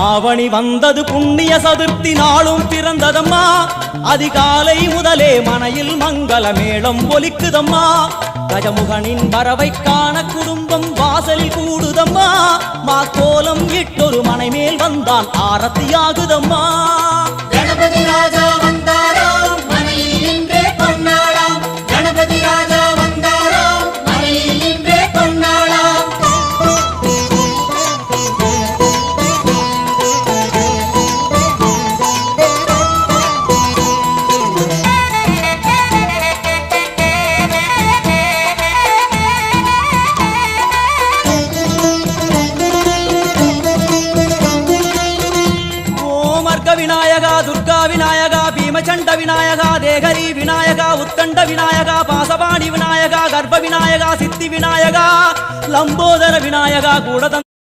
ஆவணி வந்தது புண்ணிய சதுர்த்தி நாளும் பிறந்ததம்மா அதிகாலை முதலே மனையில் மங்கள மேளம் ஒலிக்குதம்மா கஜமுகனின் வரவை காண குடும்பம் வாசலில் கூடுதம்மா மா கோலம் இட்டொரு மனை மேல் வந்தான் ஆரத்தியாகுதம்மா கணபதி ராஜா வந்தாராம் மனையில் நின்றே பொன்னாளாம் கணபதி ராஜா வந்தாராம் மனையில் நின்றே பொன்னாளாம் விநாயகா துர்கா விநாயகா பீமச்சண்ட விநாயகா தேகரி விநாயகா உத்தண்ட விநாயகா பாசபாணி விநாயகா கர்ப்ப விநாயகா சித்தி விநாயகா லம்போதர விநாயகா கூட